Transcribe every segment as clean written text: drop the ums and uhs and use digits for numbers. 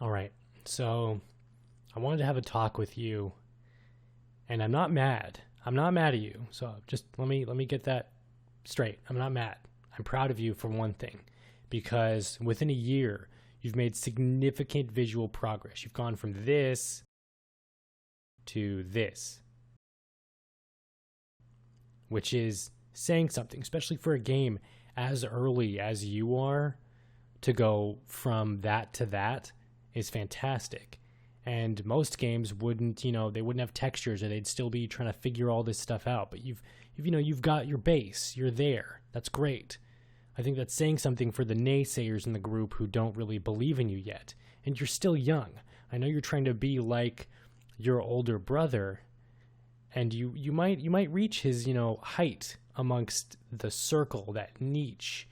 All right. So I wanted to have a talk with you, and I'm not mad. I'm not mad at you. So just let me get that straight. I'm not mad. I'm proud of you for one thing, because within a year, you've made significant visual progress. You've gone from this to this, which is saying something, especially for a game as early as you are. To go from that to that is fantastic. And most games wouldn't, they wouldn't have textures, or they'd still be trying to figure all this stuff out. But you've got your base. You're there. That's great. I think that's saying something for the naysayers in the group who don't really believe in you yet. And you're still young. I know you're trying to be like your older brother, and you might reach his, height amongst the circle, that niche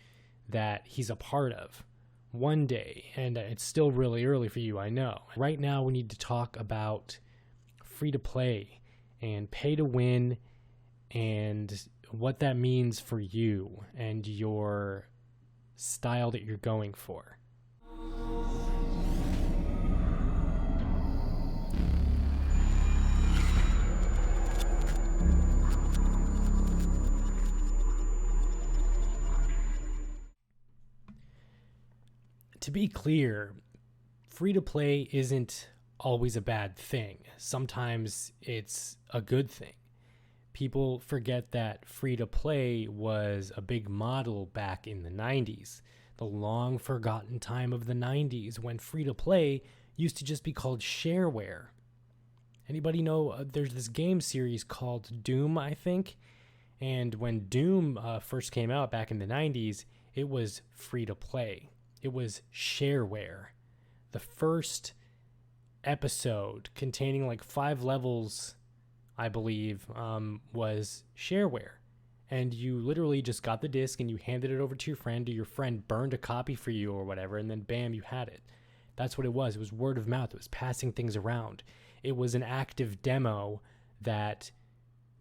that he's a part of one day. And it's still really early for you, I know. Right now we need to talk about free to play and pay to win, and what that means for you and your style that you're going for. To be clear, free-to-play isn't always a bad thing. Sometimes it's a good thing. People forget that free-to-play was a big model back in the 90s, the long-forgotten time of the 90s, when free-to-play used to just be called shareware. Anybody know there's this game series called Doom, I think? And when Doom first came out back in the 90s, it was free-to-play. It was shareware. The first episode, containing like 5 levels, I believe, was shareware. And you literally just got the disc and you handed it over to your friend, or your friend burned a copy for you or whatever, and then bam, you had it. That's what it was. It was word of mouth. It was passing things around. It was an active demo that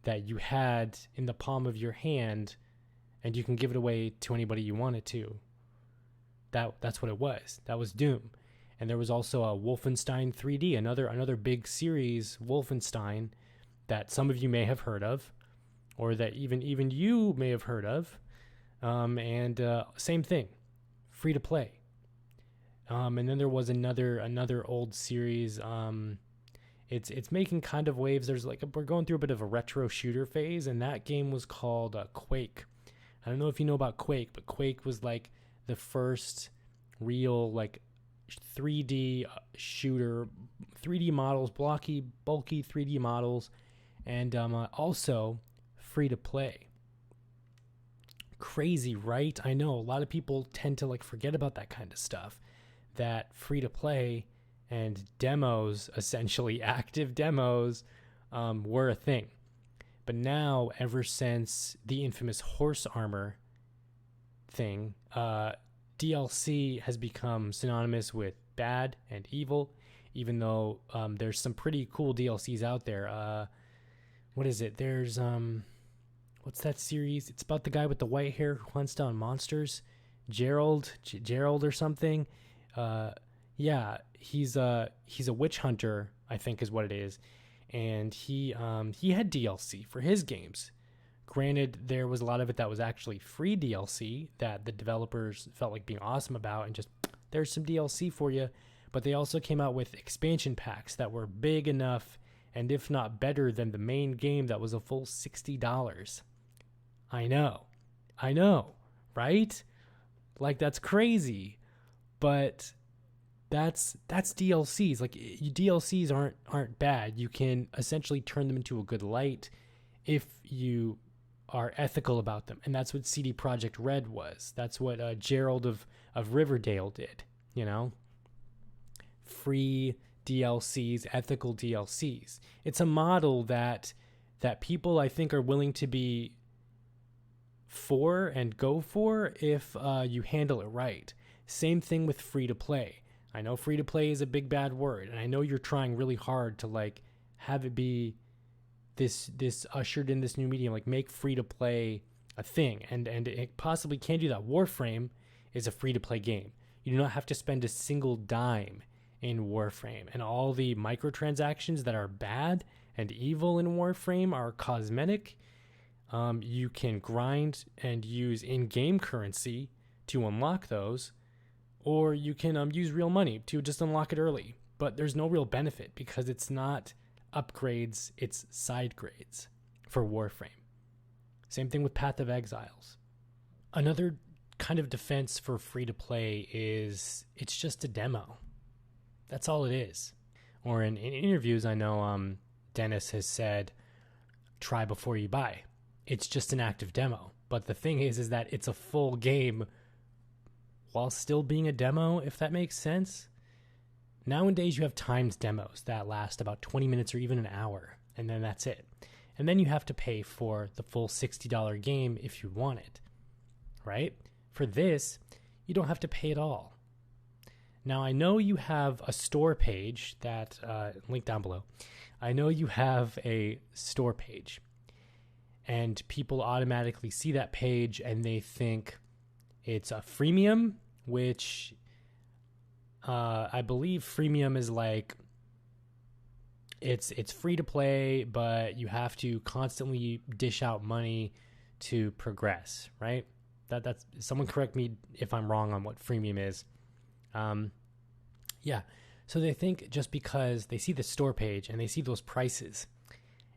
you had in the palm of your hand, and you can give it away to anybody you wanted to. That's what it was. That was Doom. And there was also a Wolfenstein 3D, another big series, Wolfenstein, that some of you may have heard of, or that even you may have heard of. And same thing, free to play. And then there was another old series. It's making kind of waves. We're going through a bit of a retro shooter phase, and that game was called Quake. I don't know if you know about Quake, but Quake was like the first real 3D shooter, 3D models, bulky 3D models, and also free to play. Crazy, right? I know a lot of people tend to forget about that kind of stuff, that free to play and demos, essentially active demos, were a thing. But now, ever since the infamous horse armor thing, DLC has become synonymous with bad and evil, even though there's some pretty cool DLCs out there. What is it? There's what's that series? It's about the guy with the white hair who hunts down monsters, Gerald or something. Yeah, he's a witch hunter, I think is what it is, and he had DLC for his games. Granted, there was a lot of it that was actually free DLC that the developers felt like being awesome about, and just, there's some DLC for you. But they also came out with expansion packs that were big enough, and if not better than the main game, that was a full $60. I know, right? That's crazy. But that's DLCs. DLCs aren't bad. You can essentially turn them into a good light if you are ethical about them, and that's what CD Projekt Red was. That's what Gerald of Riverdale did. Free DLCs, ethical DLCs. It's a model that people, I think, are willing to be for and go for if you handle it right. Same thing with free to play. I know free to play is a big bad word, and I know you're trying really hard to have it be this ushered in this new medium, make free to play a thing, and it possibly can do that. Warframe is a free to play game. You do not have to spend a single dime in Warframe, and all the microtransactions that are bad and evil in Warframe are cosmetic. You can grind and use in-game currency to unlock those, or you can use real money to just unlock it early. But there's no real benefit because it's not upgrades, it's side grades for Warframe. Same thing with Path of Exiles. Another kind of defense for free-to-play is it's just a demo. That's all it is. Or in interviews, I know Dennis has said, try before you buy. It's just an active demo. But the thing is that it's a full game while still being a demo, if that makes sense. Nowadays, you have timed demos that last about 20 minutes or even an hour, and then that's it. And then you have to pay for the full $60 game if you want it, right? For this, you don't have to pay at all. Now, I know you have a store page that, link down below. I know you have a store page, and people automatically see that page and they think it's a freemium, which I believe freemium is like, it's free to play, but you have to constantly dish out money to progress, right? That's someone correct me if I'm wrong on what freemium is. Yeah. So they think just because they see the store page and they see those prices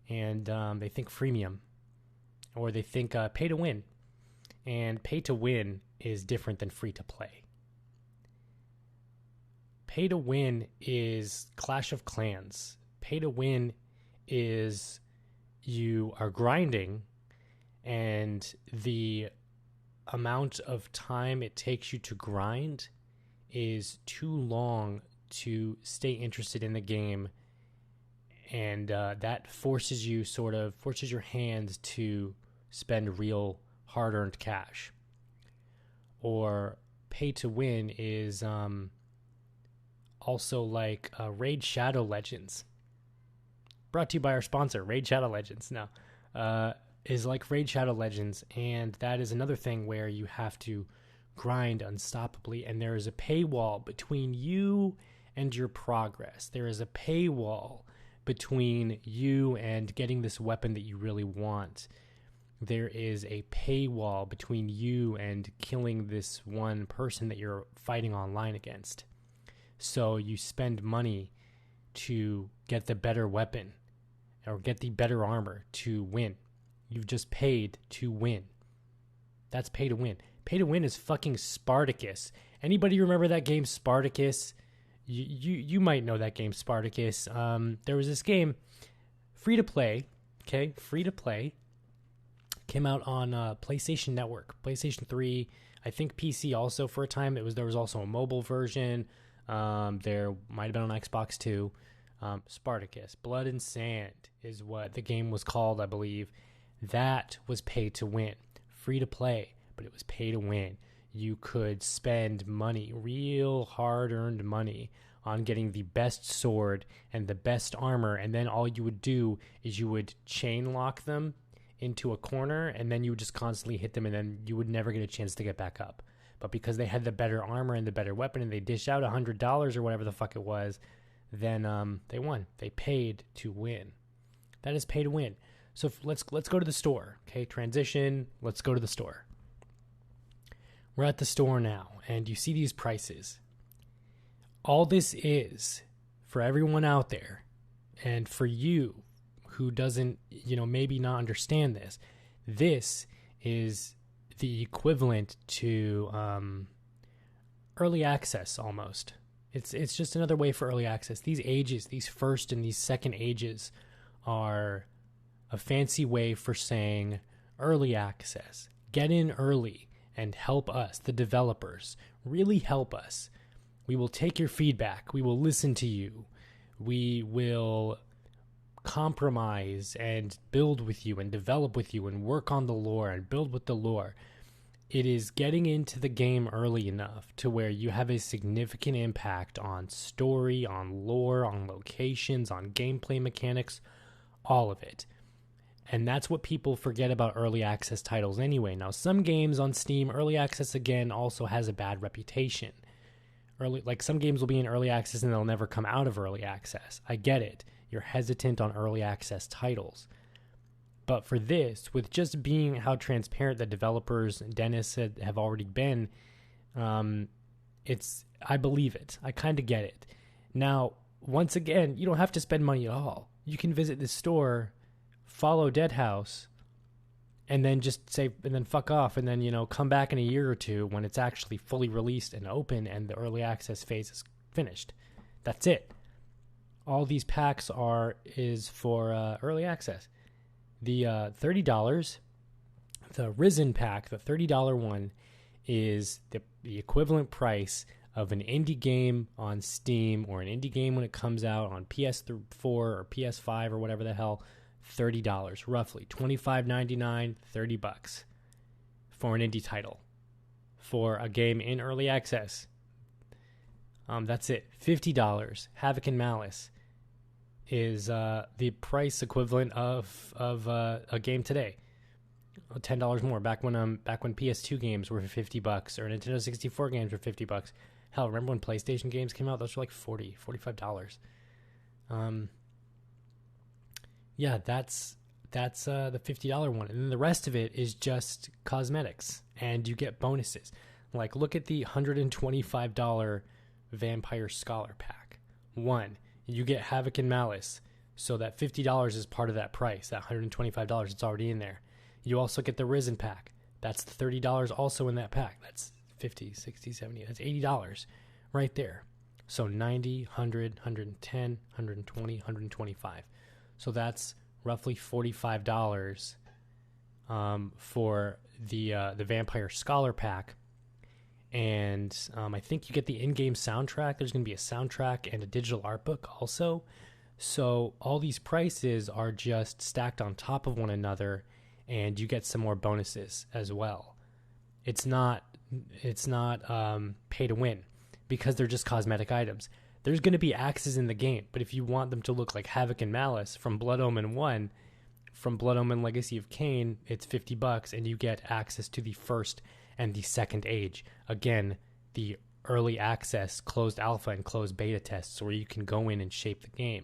and they think freemium, or they think pay to win. And pay to win is different than free to play. Pay to win is Clash of Clans. Pay to win is you are grinding and the amount of time it takes you to grind is too long to stay interested in the game, and that forces your hand to spend real hard-earned cash. Or pay to win is also like Raid Shadow Legends, brought to you by our sponsor, Raid Shadow Legends. Is like Raid Shadow Legends, and that is another thing where you have to grind unstoppably, and there is a paywall between you and your progress. There is a paywall between you and getting this weapon that you really want. There is a paywall between you and killing this one person that you're fighting online against. So you spend money to get the better weapon or get the better armor to win. You've just paid to win. That's pay to win. Pay to win is fucking Spartacus. Anybody remember that game Spartacus? You might know that game Spartacus. There was this game, free to play. Okay, free to play. Came out on PlayStation Network, PlayStation 3. I think PC also for a time. There was also a mobile version. There might have been on Xbox too. Spartacus, Blood and Sand is what the game was called, I believe. That was pay to win. Free to play, but it was pay to win. You could spend money, real hard-earned money, on getting the best sword and the best armor, and then all you would do is you would chain lock them into a corner, and then you would just constantly hit them, and then you would never get a chance to get back up. But because they had the better armor and the better weapon, and they dished out $100 or whatever the fuck it was, then they won. They paid to win. That is pay to win. So let's go to the store. Okay, transition. Let's go to the store. We're at the store now, and you see these prices. All this is, for everyone out there, and for you who doesn't, maybe not understand this, this is the equivalent to early access almost. It's just another way for early access. These ages, these first and these second ages, are a fancy way for saying early access. Get in early and help us, the developers. Really help us. We will take your feedback. We will listen to you. We will compromise and build with you and develop with you and work on the lore and build with the lore. It is getting into the game early enough to where you have a significant impact on story, on lore, on locations, on gameplay mechanics, all of it. And that's what people forget about early access titles anyway. Now, some games on Steam, early access, again, also has a bad reputation. early, like some games will be in early access and they'll never come out of early access. I get it. You're hesitant on early access titles. But for this, with just being how transparent the developers, Dennis, have already been, I believe it. I kind of get it. Now, once again, you don't have to spend money at all. You can visit the store, follow Deadhaus, and then just say, and then fuck off, and then, come back in a year or two when it's actually fully released and open and the early access phase is finished. That's it. All these packs is for early access. The $30, the Risen pack, the $30 one, is the equivalent price of an indie game on Steam or an indie game when it comes out on PS4 or PS5 or whatever the hell. $30 roughly, $25.99, $30 for an indie title for a game in early access. That's it. $50 Havoc and Malice is the price equivalent of a game today. $10 more back when PS2 games were for $50 or Nintendo 64 games were $50. Hell, remember when PlayStation games came out? Those were like $40, $45. Yeah, that's the $50 one. And then the rest of it is just cosmetics, and you get bonuses. Like, look at the $125 Vampire Scholar Pack. One, you get Havoc and Malice, so that $50 is part of that price, that $125, it's already in there. You also get the Risen Pack. That's the $30 also in that pack. That's $50, $60, $70, that's $80 right there. So $90, $100, $110, $120, $125. So that's roughly $45 for the Vampire Scholar Pack. And I think you get the in-game soundtrack. There's going to be a soundtrack and a digital art book also. So all these prices are just stacked on top of one another, and you get some more bonuses as well. It's not pay to win because they're just cosmetic items. There's going to be axes in the game, but if you want them to look like Havoc and Malice from Blood Omen 1, from Blood Omen Legacy of Kain, it's $50, and you get access to the first and the second age. Again, the early access, closed alpha, and closed beta tests where you can go in and shape the game.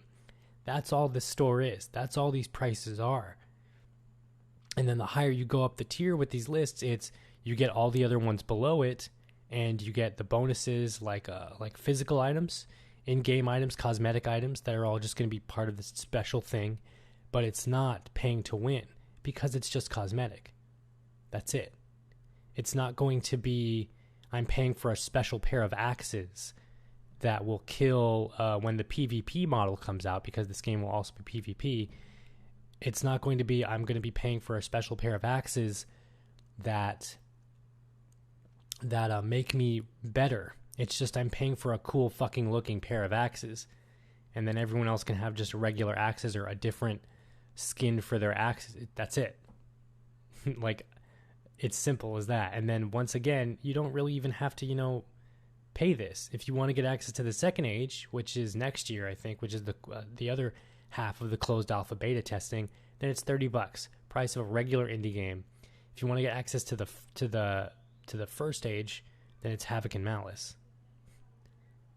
That's all this store is. That's all these prices are. And then the higher you go up the tier with these lists, you get all the other ones below it, and you get the bonuses like physical items, in-game items, cosmetic items that are all just going to be part of this special thing, but it's not paying to win because it's just cosmetic. That's it. It's not going to be, I'm paying for a special pair of axes that will kill when the PvP model comes out, because this game will also be PvP. It's not going to be, I'm going to be paying for a special pair of axes that make me better. It's just I'm paying for a cool fucking looking pair of axes, and then everyone else can have just regular axes or a different skin for their axes. That's it. Like, it's simple as that. And then once again, you don't really even have to, pay this. If you want to get access to the second age, which is next year, I think, which is the other half of the closed alpha beta testing, then it's $30, price of a regular indie game. If you want to get access to the first age, then it's Havoc and Malice.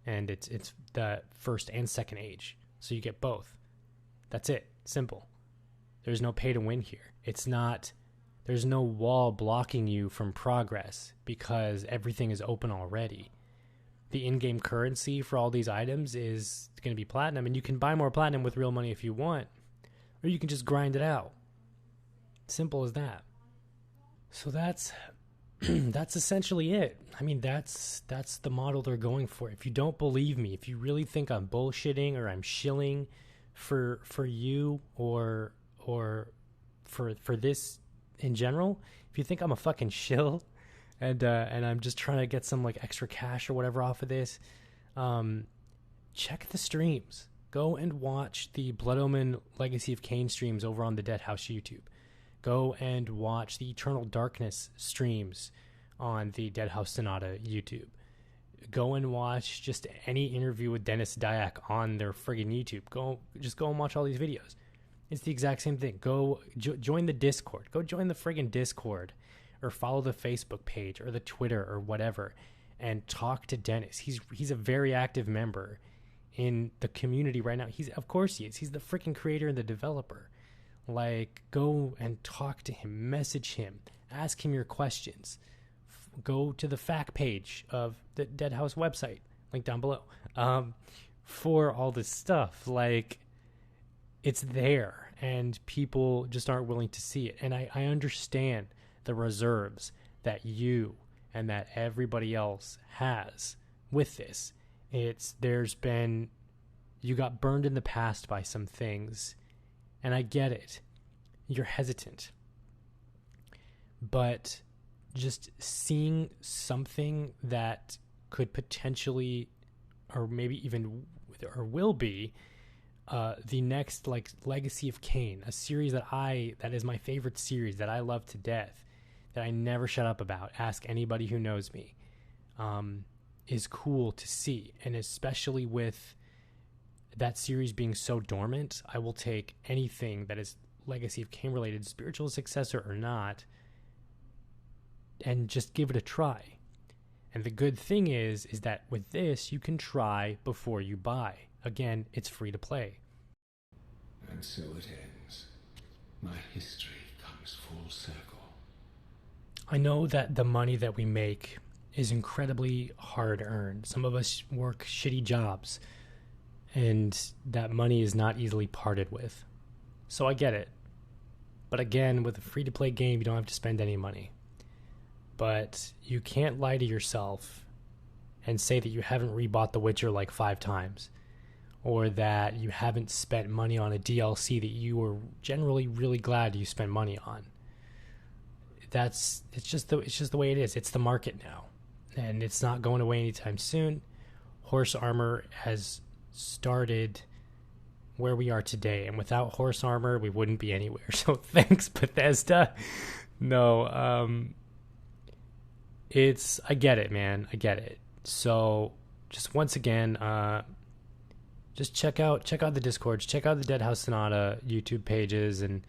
And it's the first and second age. So you get both. That's it. Simple. There's no pay to win here. There's no wall blocking you from progress because everything is open already. The in-game currency for all these items is going to be platinum, and you can buy more platinum with real money if you want, or you can just grind it out. Simple as that. So that's essentially it. I mean, that's the model they're going for. If you don't believe me, if you really think I'm bullshitting or I'm shilling for you or for this in general, if you think I'm a fucking shill and I'm just trying to get some like extra cash or whatever off of this, check the streams. Go and watch the Blood Omen Legacy of Kain streams over on the Deadhaus YouTube. Go and watch the Eternal Darkness streams on the Deadhaus Sonata YouTube. Go and watch just any interview with Dennis Dyack on their friggin' YouTube. Go and watch all these videos. It's the exact same thing. Go join the Discord. Go join the friggin' Discord, or follow the Facebook page or the Twitter or whatever, and talk to Dennis. He's a very active member in the community right now. Of course he is. He's the freaking creator and the developer. Like, go and talk to him, message him, ask him your questions. Go to the fact page of the Deadhaus website, link down below, for all this stuff. Like, it's there, and people just aren't willing to see it. And I understand the reserves that you and that everybody else has with this. You got burned in the past by some things, and I get it. You're hesitant. But just seeing something that could potentially, or maybe even, or will be, the next, like, Legacy of Kain, a series that is my favorite series, that I love to death, that I never shut up about, ask anybody who knows me, is cool to see. And especially with that series being so dormant, I will take anything that is Legacy of Kain related, Spiritual Successor or not, and just give it a try. And the good thing is that with this, you can try before you buy. Again, it's free to play. And so it ends. My history comes full circle. I know that the money that we make is incredibly hard earned. Some of us work shitty jobs, and that money is not easily parted with. So I get it. But again, with a free-to-play game, you don't have to spend any money. But you can't lie to yourself and say that you haven't rebought The Witcher like 5 times, or that you haven't spent money on a DLC that you were generally really glad you spent money on. It's just the way it is. It's the market now, and it's not going away anytime soon. Horse armor has started where we are today, and without horse armor, we wouldn't be anywhere. So thanks, Bethesda. No, I get it, man. I get it. So just once again, just check out the Discords, check out the Deadhaus Sonata YouTube pages and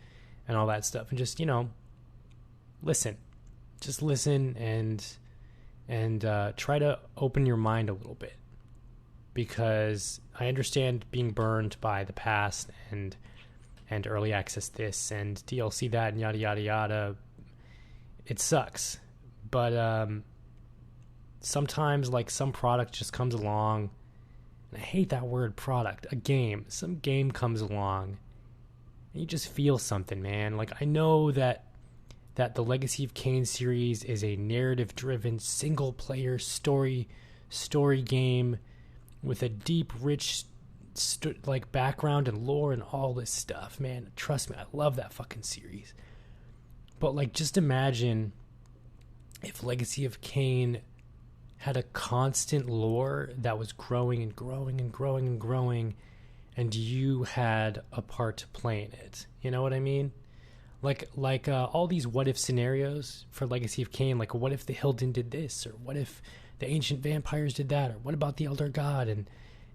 all that stuff, and just, listen. Just listen and try to open your mind a little bit, because I understand being burned by the past and early access this and DLC that and yada yada yada. It sucks. But sometimes, like, some product just comes along, and I hate that word product, some game comes along, and you just feel something, man. Like, I know that the Legacy of Kain series is a narrative-driven, single-player story game with a deep, rich, background and lore and all this stuff, man. Trust me, I love that fucking series. But, like, just imagine if Legacy of Kain had a constant lore that was growing and growing and growing and growing, and you had a part to play in it. You know what I mean? Like all these what-if scenarios for Legacy of Kain, like, what if the Hilden did this, or what if the ancient vampires did that, or what about the Elder God, and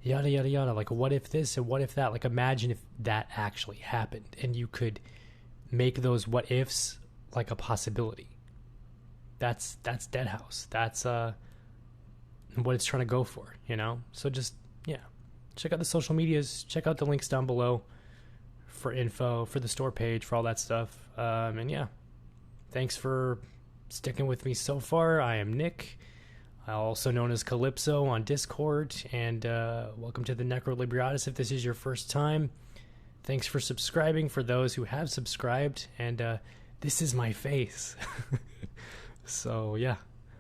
yada, yada, yada. Like, what if this and what if that? Like, imagine if that actually happened, and you could make those what-ifs like a possibility. That's Deadhaus. That's what it's trying to go for, So just, check out the social medias. Check out the links down below for info, for the store page, for all that stuff. And thanks for sticking with me so far. I am Nick, also known as Calypso on Discord, and welcome to the Necrolibriatus if this is your first time. Thanks for subscribing for those who have subscribed, and this is my face. So, yeah.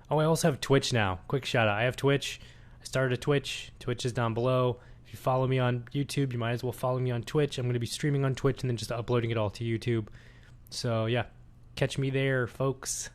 Oh, I also have Twitch now. Quick shout out. I have Twitch. I started a Twitch. Twitch is down below. If you follow me on YouTube, you might as well follow me on Twitch. I'm going to be streaming on Twitch and then just uploading it all to YouTube. So, yeah. Catch me there, folks.